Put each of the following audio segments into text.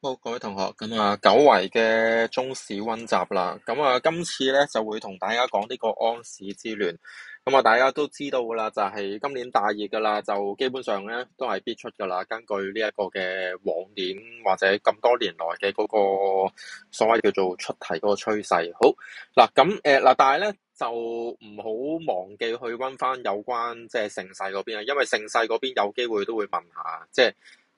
好，各位同學，久違嘅中史溫習啦。今次咧就會同大家講呢個安史之亂。大家都知道噶啦，就係今年大熱噶啦，就基本上咧都係必出噶啦。根據呢一個嘅往年或者咁多年來嘅嗰個所謂叫做出題嗰個趨勢。好嗱，但係咧就唔好忘記去溫翻有關即係盛世嗰邊啊，因為盛世嗰邊有機會都會問下，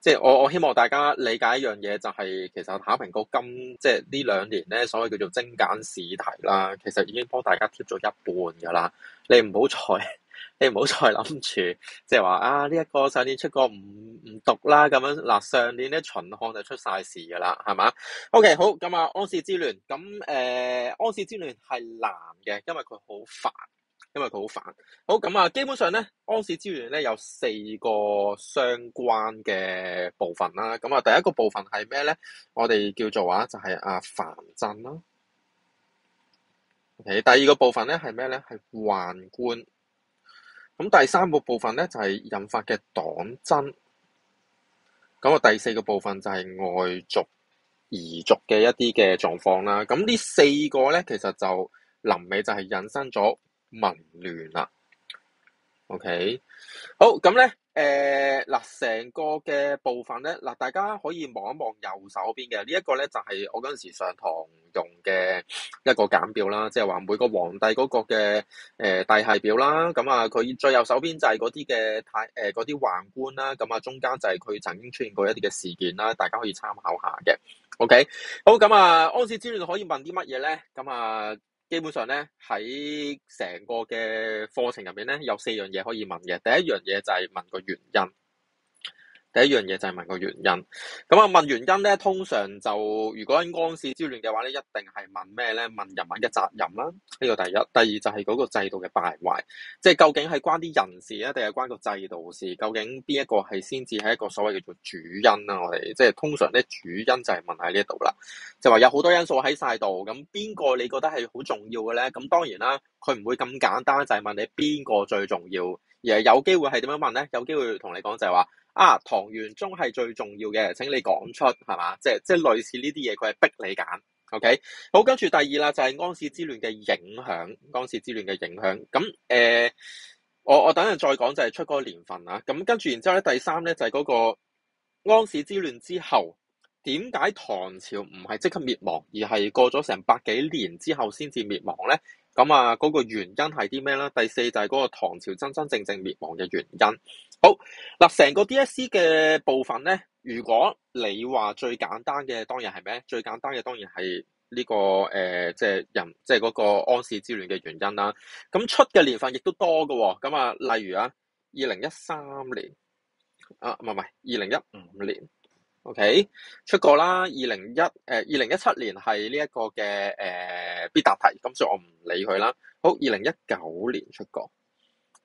即係我希望大家理解一樣嘢，就係其實考評局即係呢兩年咧，所謂叫做精簡試題啦，其實已經幫大家貼咗一半噶啦。你唔好再諗住即係話啊呢一個上年出過唔讀啦咁樣嗱，上年咧秦漢就出晒事噶啦，係嘛？OK 好安史之亂安史之亂係難嘅，因為佢好煩。好基本上咧，安史之亂咧有四個相關嘅部分啦。第一個部分係咩咧？我哋叫做就係藩鎮啦。第二個部分咧係咩咧？係宦官。第三個部分咧就係引發嘅黨爭。第四個部分就係外族夷族嘅一啲嘅狀況啦。呢四個咧其實就臨尾就係引申咗民亂啦。OK，好成個嘅部分咧大家可以望一望右手邊嘅呢一個咧，就係我嗰陣時上堂用嘅一個簡表啦，即係話每個皇帝嗰個嘅帝系表啦。佢最右手邊就係嗰啲嘅嗰啲宦官啦。中間就係佢曾經出現過一啲嘅事件啦，大家可以參考下嘅。OK，好安史之亂可以問啲乜嘢咧？基本上咧喺成個嘅課程入面咧有四樣嘢可以問嘅。第一樣嘢就係問個原因。問原因咧，通常就如果喺安史之亂嘅話咧，一定係問咩咧？問人民嘅責任啦，呢個第一。第二就係嗰個制度嘅敗壞，即係究竟係關啲人事啊，定係關個制度事？究竟邊一個係先至係一個所謂叫做主因啊？我哋即係通常咧主因就係問喺呢度啦，就話有好多因素喺晒度，咁邊個你覺得係好重要嘅咧？咁當然啦，佢唔會咁簡單，就係問你邊個最重要，而係有機會係點樣問咧？有機會同你講就係話。唐玄宗係最重要嘅，請你講出，係嘛？即係類似呢啲嘢，佢係逼你揀。OK， 好，跟住第二啦，就係安史之亂嘅影響。我等陣再講，就係出嗰個年份啊。咁跟住然之後咧，第三咧就係嗰個安史之亂之後，點解唐朝唔係即刻滅亡，而係過咗成百幾年之後先至滅亡咧？嗰個原因係啲咩咧？第四就係嗰個唐朝真真正正滅亡嘅原因。好成個 DSE 嘅部分咧，如果你話最簡單嘅，當然係咩？最簡單嘅當然係呢個即係嗰個安史之亂嘅原因啦。咁出嘅年份亦都多嘅。例如2013年唔係2015年。OK， 出過啦。2017年係呢一個嘅必答題，咁所以我唔理佢啦。好，2019年出過。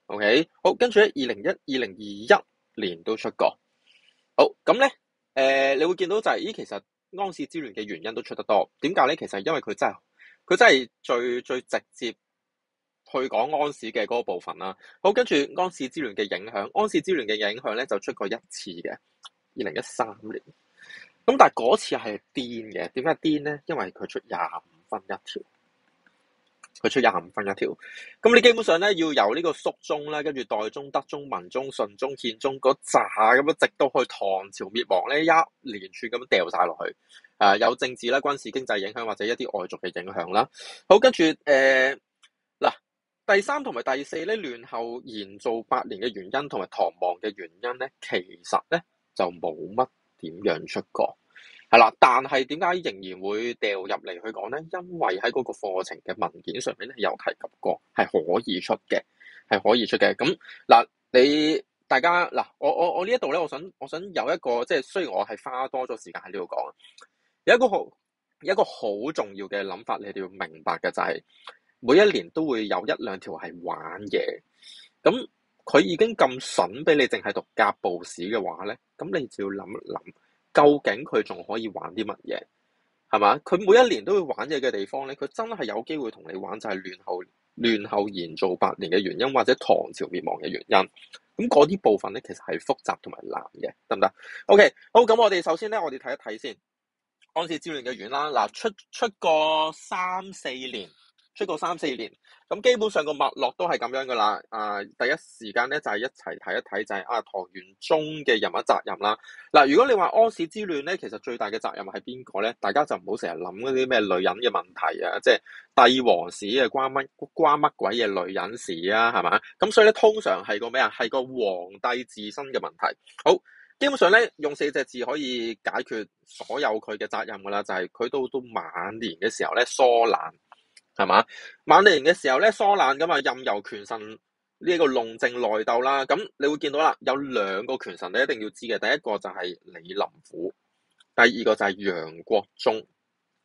OK， 好，跟住咧2021年都出過。好，咁咧你會見到就係其實安史之亂嘅原因都出得多。點解咧？其實因為佢真係最直接去講安史嘅嗰個部分啦。好，跟住安史之亂嘅影響，安史之亂嘅影響咧就出過一次嘅。2013年，咁但係嗰次係癲嘅。點解癲咧？因為佢出25分一條，咁你基本上咧要由呢個肅宗啦，跟住代宗、德宗、文宗、順宗、憲宗嗰扎咁樣，直到去唐朝滅亡咧，一連串咁樣掉晒落去。有政治啦、軍事、經濟影響，或者一啲外族嘅影響啦。好，跟住第三同埋第四咧，亂後延續8年嘅原因同埋唐亡嘅原因咧，其實咧就冇乜點樣出過，係啦。但係點解仍然會掉入嚟去講咧？因為喺嗰個課程嘅文件上面咧有提及過，係可以出嘅。咁大家我呢一度咧，我想有一個即係雖然我係花多咗時間喺呢度講，有一個好重要嘅諗法，你哋要明白嘅就係每一年都會有一兩條係玩嘢。咁佢已經咁筍俾你淨係讀甲部史嘅話咧，咁你就要諗一諗，究竟佢仲可以玩啲乜嘢？係嘛？佢每一年都會玩嘢嘅地方咧，佢真係有機會同你玩就係亂後延續8年嘅原因，或者唐朝滅亡嘅原因。咁嗰啲部分咧，其實係複雜同埋難嘅，得唔得？OK， 好，咁我哋首先咧，我哋睇一睇先。安史之亂嘅完啦，嗱出過三四年，咁基本上個脈絡都係咁樣噶啦。第一時間咧就係一齊睇一睇就係唐玄宗嘅人物責任啦。嗱，如果你話安史之亂咧，其實最大嘅責任係邊個咧？大家就唔好成日諗嗰啲咩女人嘅問題啊，即係帝王史啊，關乜鬼嘢女人事啊，係嘛？咁所以咧，通常係個咩啊？係個皇帝自身嘅問題。好。基本上咧，用4隻字可以解決所有佢嘅責任噶啦，就係佢到晚年嘅時候咧疏懶，係嘛？晚年嘅時候咧疏懶咁啊，任由權臣呢一個弄政內鬥啦。咁你會見到啦，有2個權臣你一定要知嘅，第一個就係李林甫，第二個就係楊國忠，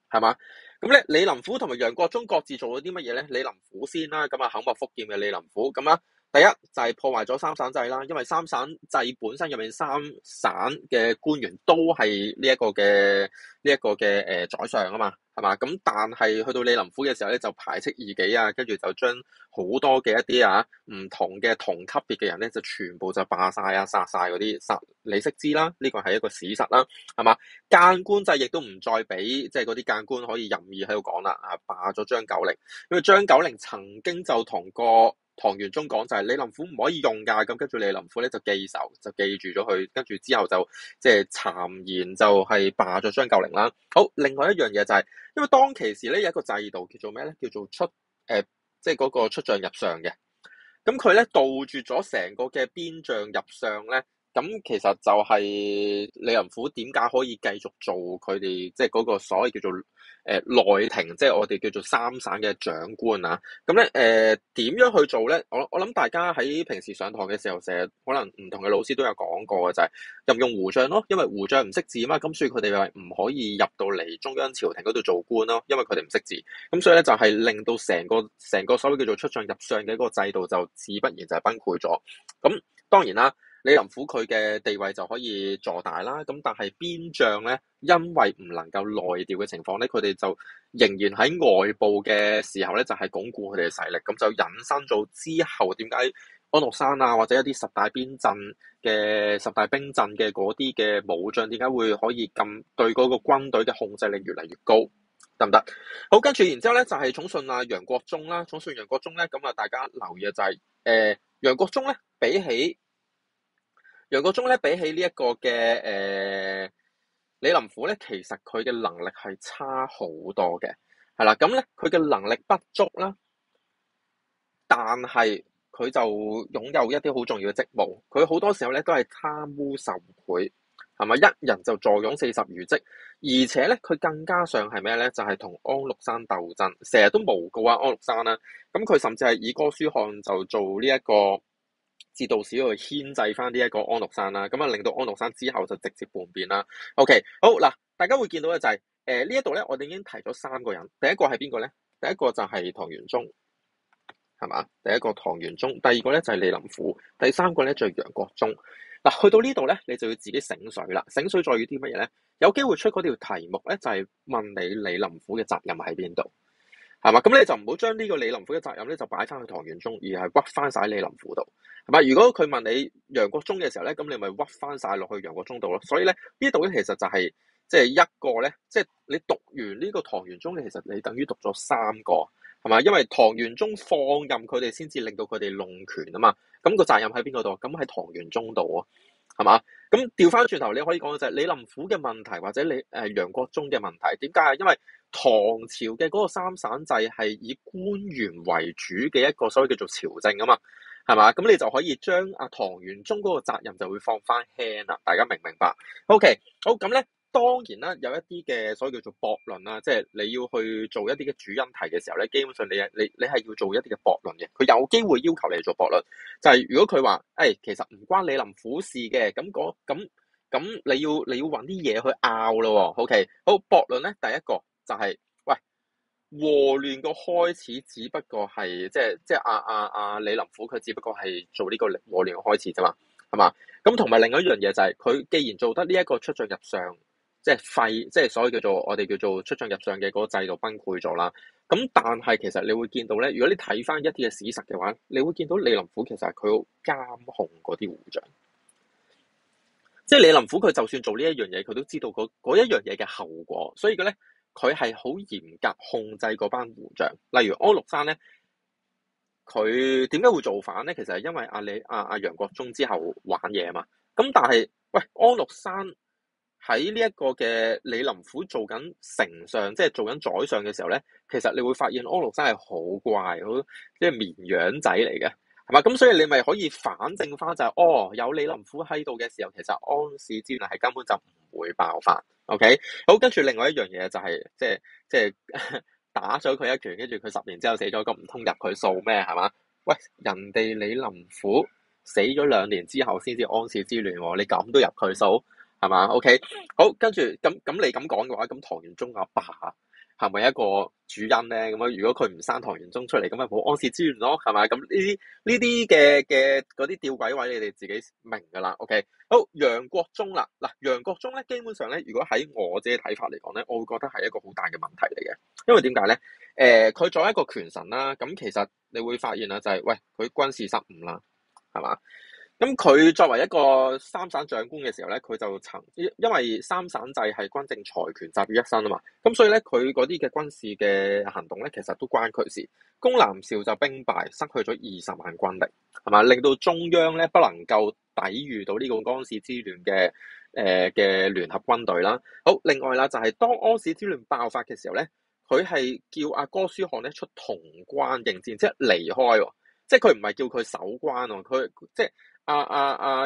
係嘛？咁咧，李林甫同埋楊國忠各自做咗啲乜嘢咧？李林甫先啦，咁啊口默腹劍嘅李林甫，咁第一就係破壞咗三省制啦，因為三省制本身入面三省嘅官員都係呢一個嘅宰相啊嘛，係嘛？咁但係去到李林甫嘅時候咧，就排斥異己啊，跟住就將好多嘅一啲唔同嘅同級別嘅人咧，就全部就罷晒啊，殺晒嗰啲殺李適之啦，呢個係一個史實啦，係嘛？諫官制亦都唔再俾即係嗰啲諫官可以任意喺度講啦，罷咗張九齡，因為張九齡曾經就同個唐玄宗講就係李林甫唔可以用㗎，咁跟住李林甫咧就記仇，就記住咗佢，跟住之後就即係讒言就係罷咗張九齡啦。好，另外一樣嘢就係，因為當其時咧有一個制度叫做咩咧？叫做即係嗰個出將入相嘅。咁佢咧杜絕咗成個嘅邊將入相咧。咁其實就係李林甫點解可以繼續做佢哋即係嗰個所謂叫做內廷，即係我哋叫做三省嘅長官啊。咁咧點樣去做咧？我諗大家喺平時上堂嘅時候，成日可能唔同嘅老師都有講過嘅，就係任用胡將咯。因為胡將唔識字啊嘛，咁所以佢哋係唔可以入到嚟中央朝廷嗰度做官咯，因為佢哋唔識字。咁所以咧就係令到成個所謂叫做出將入相嘅嗰個制度就自不然就係崩潰咗。咁當然啦。李林甫佢嘅地位就可以坐大啦，咁但係邊將咧，因為唔能夠內調嘅情況咧，佢哋就仍然喺外部嘅時候咧，就係鞏固佢哋嘅勢力，咁就引申咗之後點解安祿山啊，或者一啲十大兵陣嘅嗰啲嘅武將，點解會可以咁對嗰個軍隊嘅控制力越嚟越高，得唔得？好，跟住然之後咧就係寵信楊國忠啦，寵信楊國忠咧，咁啊大家留意嘅就係楊國忠咧比起呢一個嘅李林甫咧，其實佢嘅能力係差好多嘅，係啦，咁咧佢嘅能力不足啦，但係佢就擁有一啲好重要嘅職務，佢好多時候咧都係貪污受賄，係咪一人就坐擁40餘職，而且咧佢更加上係咩咧？就係同安祿山鬥爭，成日都誣告安祿山啦，咁佢甚至係以哥舒翰就做呢一個節度使去牽制翻呢一個安祿山啦，咁令到安祿山之後就直接叛變啦。OK， 好嗱，大家會見到嘅就係呢一度咧，我哋已經提咗3個人，第一個係邊個咧？第一個就係唐玄宗，係嘛？第一個唐玄宗，第二個咧就係李林甫，第3個咧就係楊國忠。嗱，去到呢度咧，你就要自己醒水啦。醒水在於啲乜嘢咧？有機會出嗰條題目咧，就係問你李林甫嘅責任喺邊度。係嘛？咁你就唔好將呢個李林甫嘅責任咧，就擺翻去唐玄宗，而係屈翻晒李林甫度，係嘛？如果佢問你楊國忠嘅時候咧，咁你咪屈翻晒落去楊國忠度咯。所以咧，呢度咧其實就係即係一個咧，即係你讀完呢個唐玄宗咧，其實你等於讀咗3個，係嘛？因為唐玄宗放任佢哋，先至令到佢哋弄權啊嘛。咁個責任喺邊個度？咁喺唐玄宗度啊，係嘛？咁調翻轉頭，你可以講嘅就係李林甫嘅問題，或者楊國忠嘅問題。點解啊？因為唐朝嘅嗰個三省制係以官員為主嘅一個所謂叫做朝政啊嘛，係嘛？咁你就可以將唐玄宗嗰個責任就會放翻輕啦。大家明唔明白 ？OK， 好，咁咧，當然啦，有一啲嘅所謂叫做駁論啦，即係你要去做一啲嘅主因題嘅時候咧，基本上你係要做一啲嘅駁論嘅。佢有機會要求你做駁論，就係如果佢話其實唔關李林甫事嘅，咁你要揾啲嘢去拗咯。OK， 好，駁論咧，第一個。就係、喂，禍亂個開始只不過係即係李林甫佢只不過係做呢個禍亂嘅開始啫嘛，係嘛？咁同埋另外一樣嘢就係、佢既然做得呢一個出將入相，即係所謂我哋叫做出將入相嘅嗰個制度崩潰咗啦。咁但係其實你會見到咧，如果你睇翻一啲嘅史實嘅話，你會見到李林甫其實係佢好監控嗰啲胡將。即係李林甫佢就算做呢一樣嘢，佢都知道嗰一樣嘢嘅後果，所以嘅咧佢係好嚴格控制嗰班胡將。例如安祿山咧，佢點解會造反咧？其實係因為阿楊國忠之後玩嘢啊嘛。咁但係喂，安祿山喺呢一個嘅李林甫做緊丞相，即係做緊宰相嘅時候咧，其實你會發現安祿山係好乖，好即係綿羊仔嚟嘅。係嘛？咁所以你咪可以反證翻就係、有李林甫喺度嘅時候，其實安史之亂係根本就唔會爆發。OK， 好，跟住另外一樣嘢就係、即係打咗佢一拳，跟住佢10年之後死咗，咁唔通入佢數咩？係嘛？喂，人哋李林甫死咗2年之後先至安史之亂喎，你咁都入佢數係嘛？OK， 好，跟住咁你咁講嘅話，咁唐玄宗阿爸係咪一個主因咧？咁樣如果佢唔生唐玄宗出嚟，咁咪冇安史之亂咯，係咪？咁呢啲嘅嗰啲吊詭位，你哋自己明㗎啦。OK， 好，楊國忠啦，嗱，楊國忠咧，基本上咧，如果喺我自己睇法嚟講咧，我會覺得係一個好大嘅問題嚟嘅，因為點解咧？佢作為一個權臣啦，咁其實你會發現啦，就係喂，佢軍事失誤啦，係嘛？咁佢作為一個三省長官嘅時候咧，佢就因為三省制係軍政財權集於一身啊嘛，咁所以咧佢嗰啲嘅軍事嘅行動咧，其實都關佢事。攻南邵就兵敗，失去咗20萬軍力，係嘛？令到中央咧不能夠抵禦到呢個安史之亂嘅聯合軍隊啦。好，另外啦，就係當安史之亂爆發嘅時候咧，佢係叫阿哥舒翰咧出潼關應戰，即係離開喎，即係佢唔係叫佢守關喎，佢即係。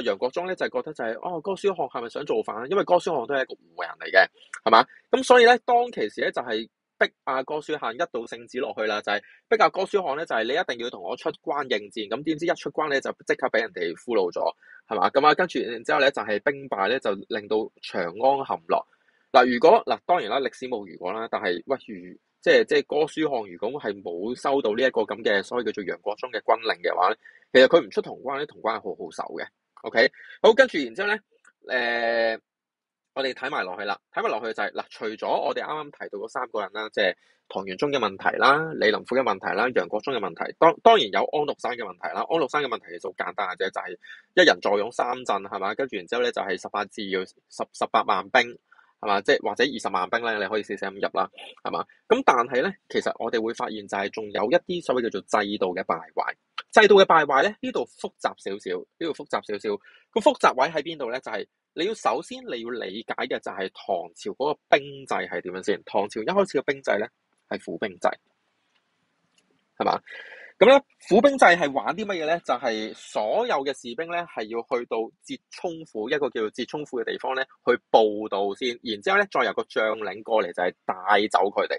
楊國忠咧就係覺得就係哥舒翰係咪想造反？因為哥舒翰都係一個胡人嚟嘅，係嘛？咁所以咧當其時咧就係逼哥舒翰一道聖旨落去啦，就係逼哥舒翰咧就係你一定要同我出關應戰。咁點知一出關咧就即刻俾人哋俘虜咗，係嘛？咁跟住然之後咧就係兵敗咧就令到長安陷落。嗱，如果當然啦，歷史冇如果啦，但係喂即係哥舒翰如果係冇收到呢一個咁嘅所謂叫做楊國忠嘅軍令嘅話咧，其實佢唔出潼關咧，潼關係好好守嘅。OK， 好，跟住然之後咧，我哋睇埋落去啦，睇埋落去就係除咗我哋啱啱提到嗰3個人啦，即係唐玄宗嘅問題啦、李林甫嘅問題啦、楊國忠嘅問題，當然有安祿山嘅問題啦。安祿山嘅問題其實好簡單嘅啫，就係一人坐擁3鎮，係嘛？跟住然之後咧就係18字要18萬兵。係嘛？即係或者20萬兵咧，你可以4捨5入啦，係嘛？咁但係咧，其實我哋會發現就係仲有一啲所謂叫做制度嘅敗壞。制度嘅敗壞咧，呢度複雜少少，呢度複雜少少。個複雜位喺邊度咧？就係你要首先你要理解嘅就係唐朝嗰個兵制係點樣先。唐朝一開始嘅兵制咧係府兵制，係嘛？咁咧，府兵制係玩啲乜嘢咧？就係所有嘅士兵咧，係要去到折衷府，一個叫做折衷府嘅地方咧，去報到先，然之後咧，再由個將領過嚟就係帶走佢哋。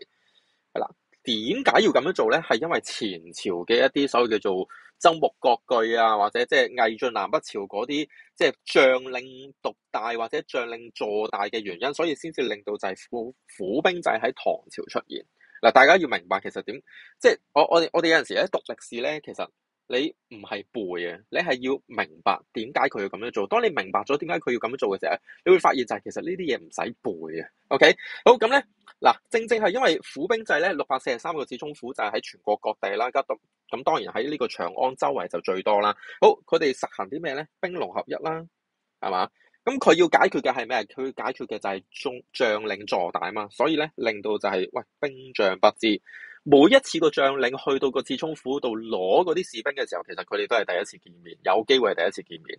係啦，點解要咁樣做咧？係因為前朝嘅一啲所謂叫做周穆割據啊，或者即係魏晉南北朝嗰啲即係將領獨大或者將領坐大嘅原因，所以先至令到就係府兵制喺唐朝出現。嗱，大家要明白其實點，即係我哋有陣時咧讀歷史咧，其實你唔係背啊，你係要明白點解佢要咁樣做。當你明白咗點解佢要咁樣做嘅時候，你會發現就係其實呢啲嘢唔使背啊。OK， 好，咁咧嗱，正正係因為府兵制咧，643個折衷府就係喺全國各地啦，咁當然喺呢個長安周圍就最多啦。好，佢哋實行啲咩咧？兵農合一啦，係嘛？咁佢要解決嘅係咩？佢要解決嘅就係將領坐大嘛，所以咧令到就係兵將不知。每一次個將領去到個折衷府度攞嗰啲士兵嘅時候，其實佢哋都係第一次見面，有機會係第一次見面，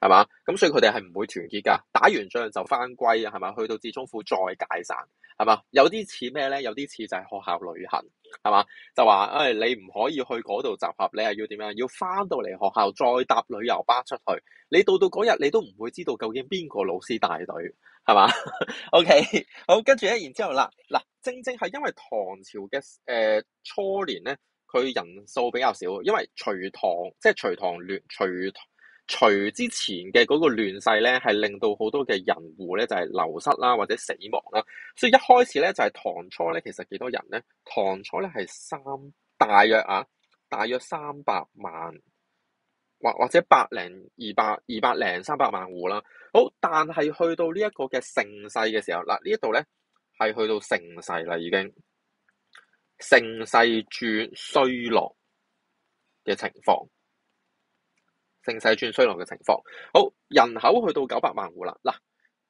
係嘛？咁所以佢哋係唔會團結㗎，打完仗就翻歸啊，係嘛？去到折衷府再解散，係嘛？有啲似咩咧？有啲似就係學校旅行，係嘛？就話你唔可以去嗰度集合，你係要點樣？要翻到嚟學校再搭旅遊巴出去。你到嗰日你都唔會知道究竟邊個老師帶隊，係嘛？OK， 好，跟住咧，然之後嗱，正正係因為唐朝嘅初年咧，佢人數比較少，因為隋之前嘅嗰個亂世咧，係令到好多嘅人戶咧就係流失啦，或者死亡啦，所以一開始咧就係唐初咧，其實幾多人咧？唐初咧係大約300萬。或者200零300萬戶啦，好，但係去到呢一個嘅盛世嘅時候，嗱，呢一度咧係去到盛世啦，已經盛世轉衰落嘅情況。盛世轉衰落嘅情況。好，人口去到900萬戶啦。嗱，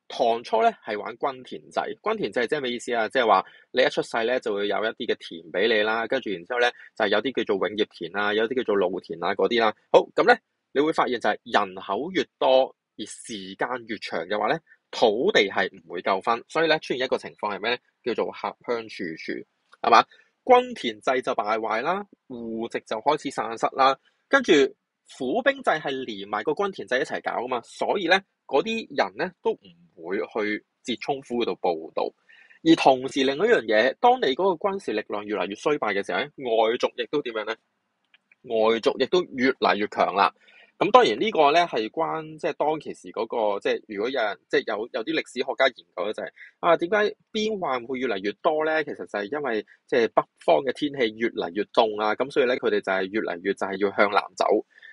唐初咧係玩均田制，均田制即係咩意思啊？即係話你一出世咧就會有一啲嘅田俾你啦，跟住然之後咧就係有啲叫做永業田啊，有啲叫做露田啊嗰啲啦。好，咁咧你會發現就係人口越多而時間越長嘅話咧，土地係唔會夠分，所以咧出現一個情況係咩咧？叫做合鄉處處，係嘛？均田制就敗壞啦，戶籍就開始散失啦，跟住府兵制係連埋個均田制一齊搞啊嘛，所以咧嗰啲人咧都唔會去浙沖府嗰度報到。而同時另外一樣嘢，當你嗰個軍事力量越嚟越衰敗嘅時候咧，外族亦都點樣咧？外族亦都越嚟越強啦。咁當然呢個咧係關即係當其時嗰個，即係如果有人即係有啲歷史學家研究咧，就係點解邊患會越嚟越多咧？其實就係因為即係北方嘅天氣越嚟越凍啊，咁所以咧佢哋就係越嚟越就係要向南走，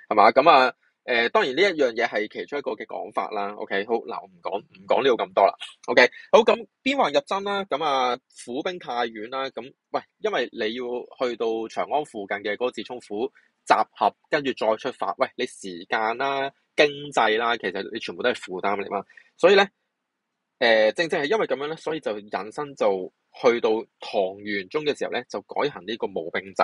係嘛？咁啊當然呢一樣嘢係其中一個嘅講法啦。OK， 好嗱，我唔講呢度咁多啦。OK， 好，咁邊患入侵啦？咁啊府兵太遠啦，咁喂，因為你要去到長安附近嘅嗰個浙沖府集合，跟住再出發，喂，你時間啦、經濟啦，其實你全部都係負擔嚟嘛。所以咧，正係因為咁樣咧，所以就引申就去到唐玄宗嘅時候咧，就改行呢個募兵制，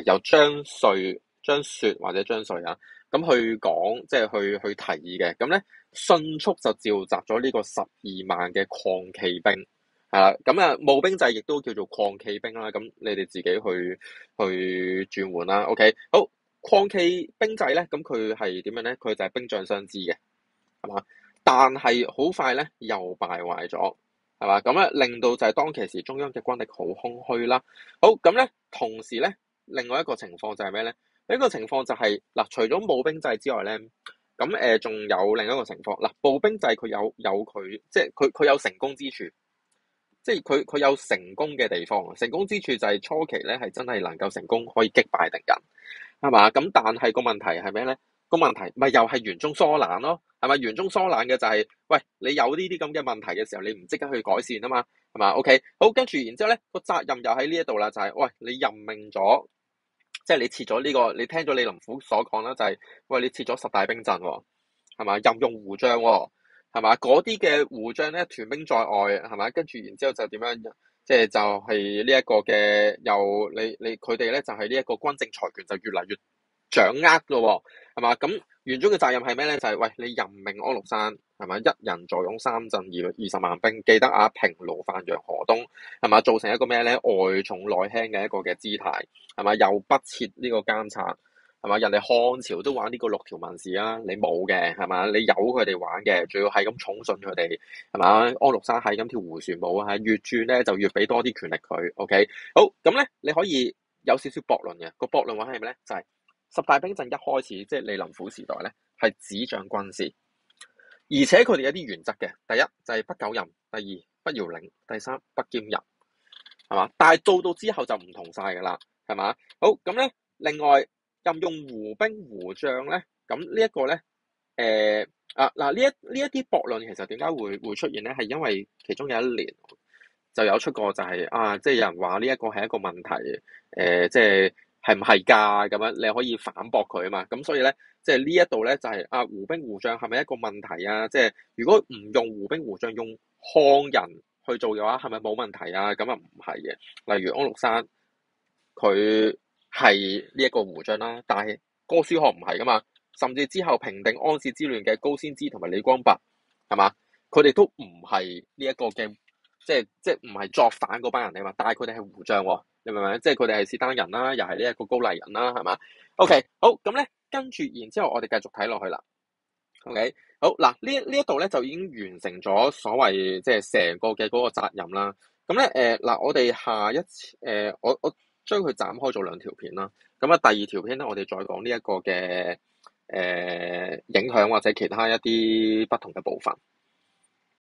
由張說或者張瑞啊，咁去講，即係去提議嘅，咁咧迅速就召集咗呢個12萬嘅曠騎兵。係啦，咁啊募兵制亦都叫做曠騎兵啦，咁你哋自己去轉換啦。OK， 好，曠騎兵制咧，咁佢係點樣咧？佢就係兵將相知嘅，係嘛？但係好快咧又敗壞咗，係嘛？咁咧令到就係當其時中央嘅軍力好空虛啦。好，咁咧同時咧另外一個情況就係咩咧？呢個情況就係嗱，除咗募兵制之外咧，咁仲有另一個情況嗱，募兵制佢有佢即係佢有成功之處。即係佢有成功嘅地方，成功之處就係初期咧係真係能夠成功可以擊敗敵人，係嘛？咁但係個問題係咩咧？個問題咪又係玄宗疏懶咯，係咪？玄宗疏懶嘅就係，喂，你有呢啲咁嘅問題嘅時候，你唔即刻去改善啊嘛，係嘛？OK，好，跟住然之後咧個責任又喺呢一度啦，就係，喂，你任命咗，即係你設咗呢個，你聽咗李林甫所講啦，就係，喂，你設咗10大兵陣喎，係嘛？任用胡將喎。係嘛？嗰啲嘅胡將咧，屯兵在外，係嘛？跟住然之後就點樣？即係就係呢一個嘅，又你佢哋咧就係呢一個軍政財權就越嚟越掌握咯，係嘛？咁玄宗嘅責任係咩咧？就係，喂，你任命安祿山，係嘛？一人坐擁3鎮20萬兵，記得啊，平盧范陽河東，係嘛？造成一個咩咧？外重內輕嘅一個嘅姿態，係嘛？又不設呢個監察。係嘛？人哋漢朝都玩呢個6條文士啊，你冇嘅，係嘛？你由佢哋玩嘅，仲要係咁寵信佢哋，係嘛？安祿山係咁跳胡旋舞啊，越轉咧就越俾多啲權力佢。OK， 好，咁咧你可以有少少駁論嘅，個駁論話係咩咧？就係10大兵陣一開始即係李林甫時代咧，係只掌軍事，而且佢哋有啲原則嘅。第一就係不久任，第二不搖領，第三不兼任，係嘛？但係到之後就唔同晒噶啦，係嘛？好，咁咧另外。任用胡兵胡將咧，咁呢一個咧，呢一啲駁論其實點解會出現咧？係因為其中有一年就有出過就係即係有人話呢一個係一個問題，即係係唔係㗎咁樣？你可以反駁佢啊嘛。咁所以咧，即係呢一度咧就係胡兵胡將係咪一個問題啊？即係如果唔用胡兵胡將，用漢人去做嘅話，係咪冇問題啊？咁啊唔係嘅。例如安祿山，佢係呢一個胡將啦，但係哥舒翰唔係噶嘛，甚至之後平定安史之亂嘅高仙芝同埋李光弼，係嘛？佢哋都唔係呢一個嘅，即係唔係作反嗰班人嚟嘛，但係佢哋係胡將喎，你明唔明？即係佢哋係契丹人啦，又係呢一個高麗人啦，係嘛？OK， 好，咁咧跟住然之後我哋繼續睇落去啦。OK， 好嗱，呢一度咧就已經完成咗所謂即係成個嘅嗰個責任啦。咁咧我哋下一次我將佢斬開咗2條片啦。咁啊，第2條片咧，我哋再講呢一個嘅影響或者其他一啲不同嘅部分。